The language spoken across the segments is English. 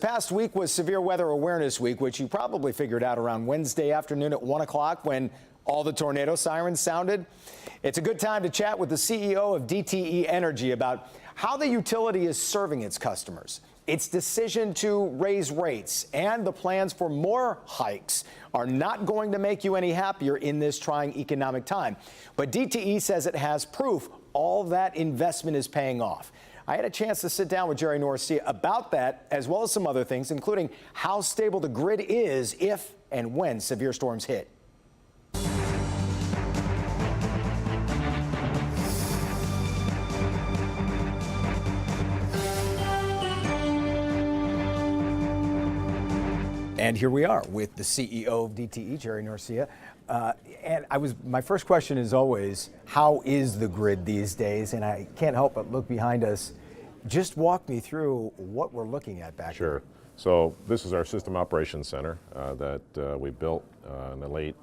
Past week was Severe Weather Awareness Week, which you probably figured out around Wednesday afternoon at 1 o'clock when all the tornado sirens sounded. It's a good time to chat with the CEO of DTE Energy about how the utility is serving its customers. Its decision to raise rates and the plans for more hikes are not going to make you any happier in this trying economic time. But DTE says it has proof all that investment is paying off. I had a chance to sit down with Jerry Norcia about that, as well as some other things, including how stable the grid is if and when severe storms hit. And here we are with the CEO of DTE, Jerry Norcia. And my first question is always, how is the grid these days? And I can't help but look behind us. Just walk me through what we're looking at back Sure. here. So this is our System Operations Center that we built in the late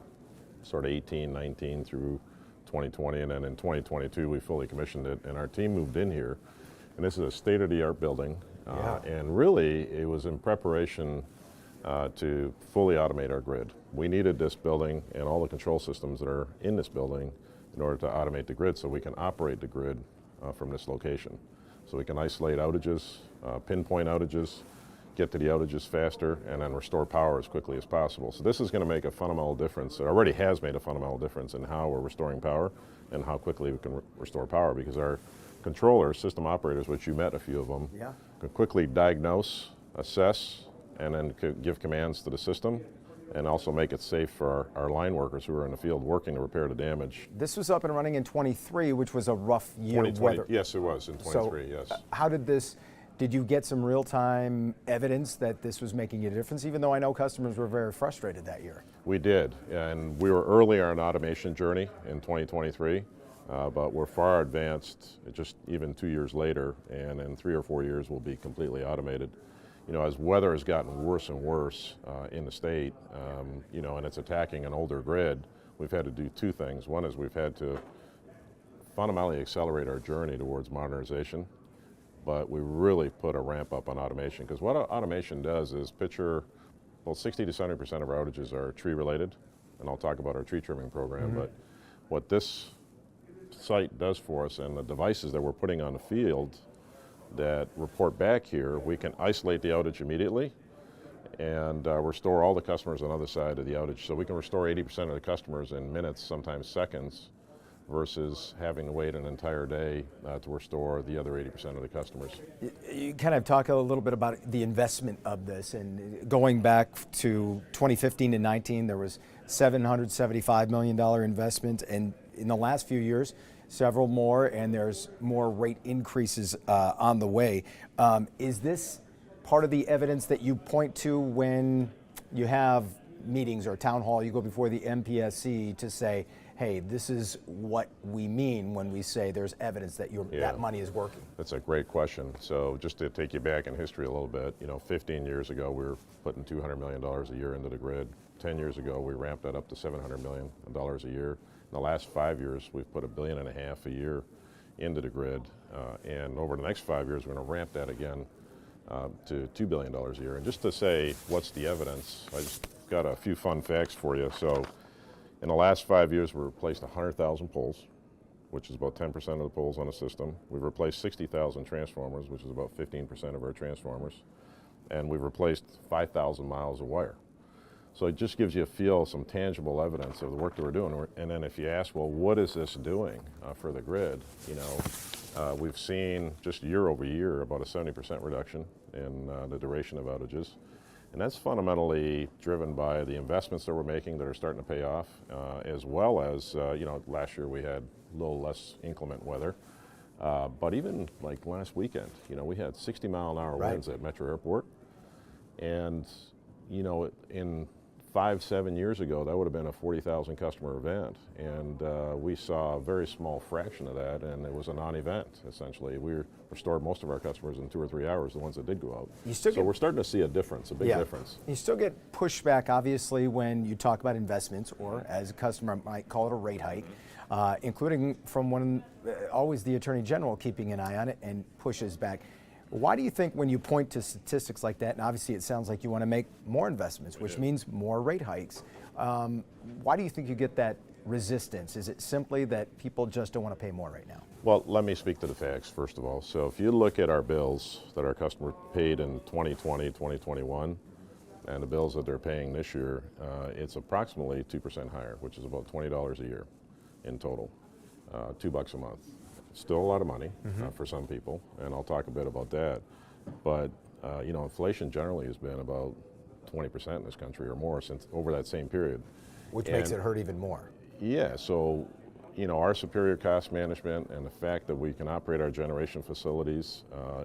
sort of 18, 19 through 2020. And then in 2022, we fully commissioned it. And our team moved in here. And this is a state-of-the-art building. And really, it was in preparation to fully automate our grid. We needed this building and all the control systems that are in this building in order to automate the grid so we can operate the grid from this location. So we can isolate outages, pinpoint outages, get to the outages faster, and then restore power as quickly as possible. So this is going to make a fundamental difference. It already has made a fundamental difference in how we're restoring power and how quickly we can restore power, because our controllers, system operators, which you met a few of them, can quickly diagnose, assess, and then give commands to the system, and also make it safe for our line workers who are in the field working to repair the damage. This was up and running in 23, which was a rough year. 2020, yes, it was in 23, so, yes. How did you get some real-time evidence that this was making a difference, even though I know customers were very frustrated that year? We did, and we were early on an automation journey in 2023, but we're far advanced just even 2 years later, and in 3 or 4 years we'll be completely automated. You know, as weather has gotten worse and worse in the state, you know, and it's attacking an older grid, we've had to do two things. One is we've had to fundamentally accelerate our journey towards modernization, but we really put a ramp up on automation, because what automation does is well, 60 to 70% of our outages are tree related, and I'll talk about our tree trimming program, but what this site does for us and the devices that we're putting on the field that report back here, we can isolate the outage immediately and restore all the customers on the other side of the outage. So we can restore 80% of the customers in minutes, sometimes seconds, versus having to wait an entire day to restore the other 80% of the customers. You kind of talk a little bit about the investment of this, and going back to 2015 and 19, there was $775 million investment, and in the last few years, several more, and there's more rate increases on the way. Is this part of the evidence that you point to when you have meetings or town hall, you go before the MPSC to say, hey, this is what we mean when we say there's evidence that that money is working? That's a great question. So just to take you back in history a little bit, you know, 15 years ago, we were putting $200 million a year into the grid. 10 years ago, we ramped that up to $700 million a year. In the last 5 years, we've put $1.5 billion a year into the grid, and over the next 5 years, we're going to ramp that again to $2 billion a year. And just to say, what's the evidence? I just got a few fun facts for you. So, in the last 5 years, we replaced 100,000 poles, which is about 10% of the poles on the system. We've replaced 60,000 transformers, which is about 15% of our transformers, and we've replaced 5,000 miles of wire. So it just gives you a feel, some tangible evidence of the work that we're doing. And then if you ask, well, what is this doing for the grid? You know, we've seen just year over year about a 70% reduction in the duration of outages. And that's fundamentally driven by the investments that we're making that are starting to pay off, as well as, you know, last year we had a little less inclement weather. But even like last weekend, you know, we had 60-mile-an-hour winds at Metro Airport. And, you know, in 5-7 years ago, that would have been a 40,000 customer event, and we saw a very small fraction of that, and it was a non-event, essentially. We restored most of our customers in 2 or 3 hours, the ones that did go out. So we're starting to see a difference, a big difference. You still get pushback, obviously, when you talk about investments, or as a customer might call it, a rate hike, including from always the Attorney General keeping an eye on it and pushes back. Why do you think when you point to statistics like that, and obviously it sounds like you want to make more investments, which means more rate hikes, why do you think you get that resistance? Is it simply that people just don't want to pay more right now? Well, let me speak to the facts, first of all. So if you look at our bills that our customer paid in 2020, 2021, and the bills that they're paying this year, it's approximately 2% higher, which is about $20 a year in total, $2 a month. Still a lot of money for some people, and I'll talk a bit about that. But you know, inflation generally has been about 20% in this country or more since over that same period. Which makes it hurt even more. Yeah, so you know, our superior cost management and the fact that we can operate our generation facilities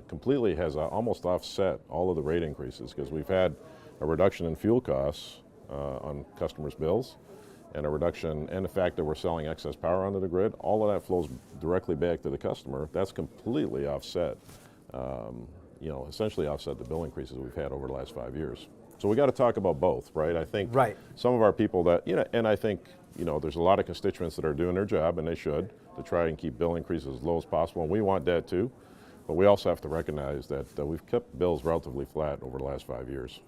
completely has almost offset all of the rate increases, because we've had a reduction in fuel costs on customers' bills, and a reduction, and the fact that we're selling excess power onto the grid, all of that flows directly back to the customer. That's completely offset, you know, essentially offset the bill increases we've had over the last 5 years. So we got to talk about both, right? I think some of our people that, you know, and I think, you know, there's a lot of constituents that are doing their job, and they should, to try and keep bill increases as low as possible, and we want that too. But we also have to recognize that we've kept bills relatively flat over the last 5 years.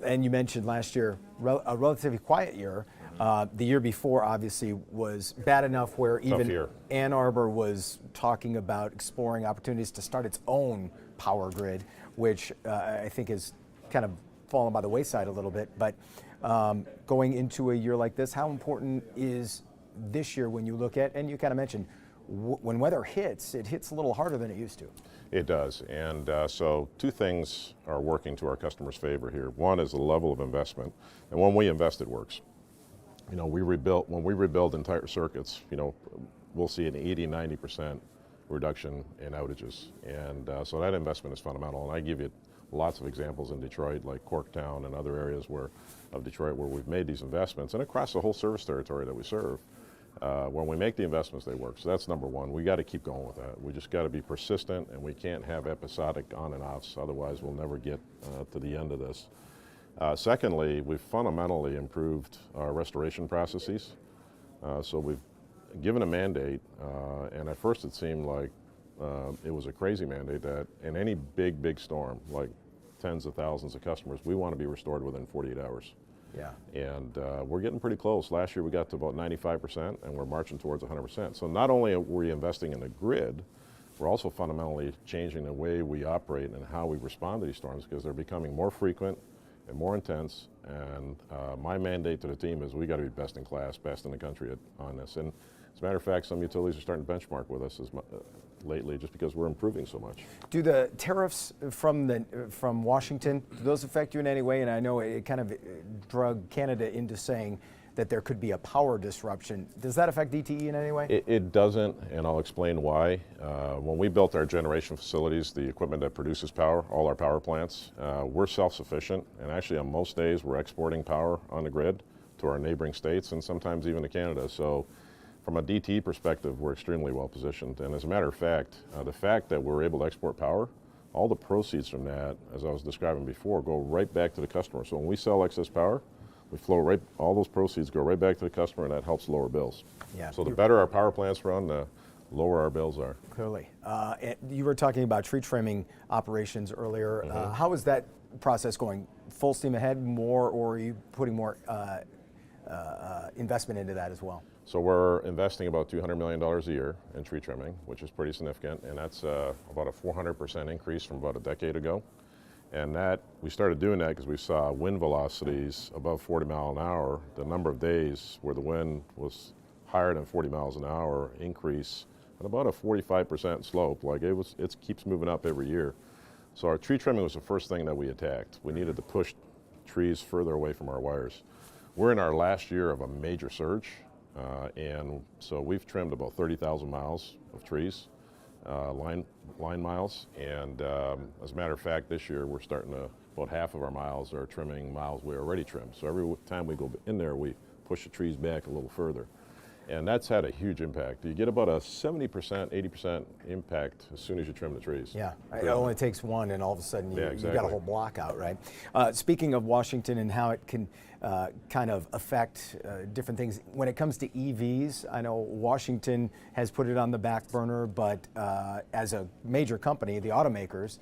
And you mentioned last year, a relatively quiet year. The year before, obviously, was bad enough where even Ann Arbor was talking about exploring opportunities to start its own power grid, which I think has kind of fallen by the wayside a little bit. But going into a year like this, how important is this year when you look at, and you kind of mentioned, when weather hits, it hits a little harder than it used to. It does, and so two things are working to our customers' favor here. One is the level of investment, and when we invest, it works. You know, when we rebuild entire circuits, you know, we'll see an 80–90% reduction in outages, and so that investment is fundamental. And I give you lots of examples in Detroit, like Corktown and other areas of Detroit where we've made these investments, and across the whole service territory that we serve. When we make the investments, they work. So that's number one. We got to keep going with that. We just got to be persistent, and we can't have episodic on and offs. Otherwise, we'll never get to the end of this. Secondly, we've fundamentally improved our restoration processes. So we've given a mandate, and at first it seemed like it was a crazy mandate that in any big storm, like tens of thousands of customers, we want to be restored within 48 hours. Yeah. And we're getting pretty close. Last year we got to about 95%, and we're marching towards 100%. So not only are we investing in the grid, we're also fundamentally changing the way we operate and how we respond to these storms, because they're becoming more frequent and more intense. And my mandate to the team is we got to be best in class, best in the country on this. And as a matter of fact, some utilities are starting to benchmark with us lately, just because we're improving so much. Do the tariffs from Washington, do those affect you in any way? And I know it kind of drug Canada into saying that there could be a power disruption. Does that affect DTE in any way? It doesn't, and I'll explain why. When we built our generation facilities, the equipment that produces power, all our power plants, we're self-sufficient, and actually on most days we're exporting power on the grid to our neighboring states and sometimes even to Canada. So from a DTE perspective, we're extremely well positioned. And as a matter of fact, the fact that we're able to export power, all the proceeds from that, as I was describing before, go right back to the customer. So when we sell excess power, we flow all those proceeds go right back to the customer, and that helps lower bills. Yeah. So the better our power plants run, the lower our bills are. Clearly. You were talking about tree trimming operations earlier. How is that process going? Full steam ahead more, or are you putting more investment into that as well? So we're investing about $200 million a year in tree trimming, which is pretty significant, and that's about a 400% increase from about a decade ago. And that we started doing that because we saw wind velocities above 40 miles an hour. The number of days where the wind was higher than 40 miles an hour increase at about a 45% slope. Like it keeps moving up every year. So our tree trimming was the first thing that we attacked. We needed to push trees further away from our wires. We're in our last year of a major surge. And so we've trimmed about 30,000 miles of trees, line miles, and as a matter of fact, this year we're starting to, about half of our miles are trimming miles we already trimmed. So every time we go in there, we push the trees back a little further. And that's had a huge impact. You get about a 70%, 80% impact as soon as you trim the trees. Yeah, it only takes one, and all of a sudden you, Yeah, you exactly. got a whole block out, right? Speaking of Washington and how it can kind of affect different things, when it comes to EVs, I know Washington has put it on the back burner, but as a major company, the automakers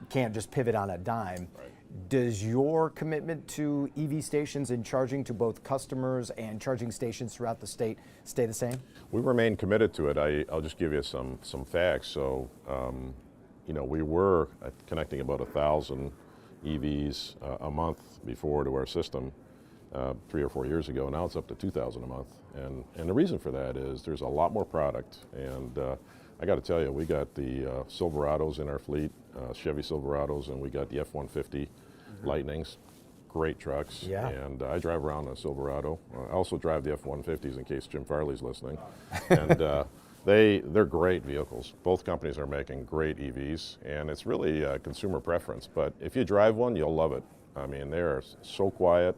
can't just pivot on a dime. Right. Does your commitment to EV stations and charging to both customers and charging stations throughout the state stay the same? We remain committed to it. I'll just give you some facts. So, you know, we were connecting about 1,000 EVs a month before to our system 3 or 4 years ago. Now it's up to 2,000 a month. And the reason for that is there's a lot more product. And I got to tell you, we got the Silverados in our fleet, Chevy Silverados, and we got the F-150 Lightnings. Great trucks. Yeah. And I drive around in a Silverado. I also drive the F-150s in case Jim Farley's listening. And they're great vehicles. Both companies are making great EVs, and it's really consumer preference. But if you drive one, you'll love it. I mean, they are so quiet,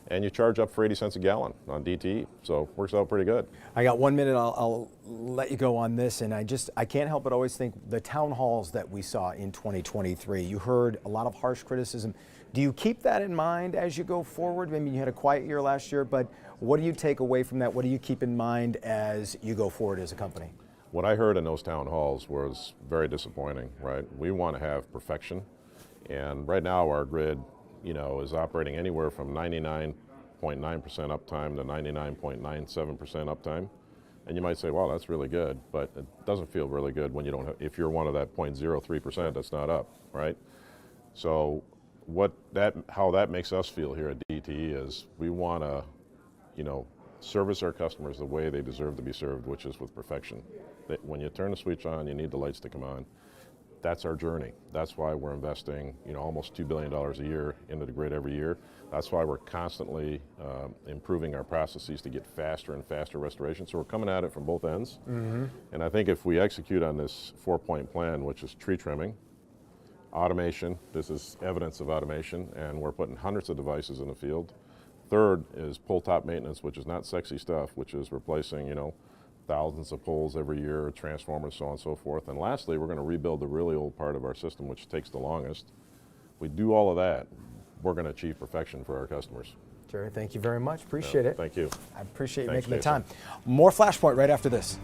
and you charge up for 80 cents a gallon on DTE, so works out pretty good. I got 1 minute. I'll let you go on this, and I can't help but always think the town halls that we saw in 2023. You heard a lot of harsh criticism. Do you keep that in mind as you go forward? Maybe you had a quiet year last year, but what do you take away from that? What do you keep in mind as you go forward as a company? What I heard in those town halls was very disappointing, right? We want to have perfection, and right now our grid, you know, is operating anywhere from 99.9% uptime to 99.97% uptime. And you might say, well, that's really good, but it doesn't feel really good when you don't have, if you're one of that 0.03% that's not up, right? So how that makes us feel here at DTE is we want to, you know, service our customers the way they deserve to be served, which is with perfection. That when you turn the switch on, you need the lights to come on. That's our journey. That's why we're investing, you know, almost $2 billion a year into the grid every year. That's why we're constantly improving our processes to get faster and faster restoration. So we're coming at it from both ends. Mm-hmm. And I think if we execute on this 4-point plan, which is tree trimming, automation, this is evidence of automation, and we're putting hundreds of devices in the field. Third is pole top maintenance, which is not sexy stuff, which is replacing, you know, thousands of poles every year, transformers, so on and so forth. And lastly, we're going to rebuild the really old part of our system, which takes the longest. We do all of that, we're going to achieve perfection for our customers. Jerry, thank you very much. Appreciate it. Thank you. I appreciate you Thanks, making the Jason. time. More Flashpoint right after this.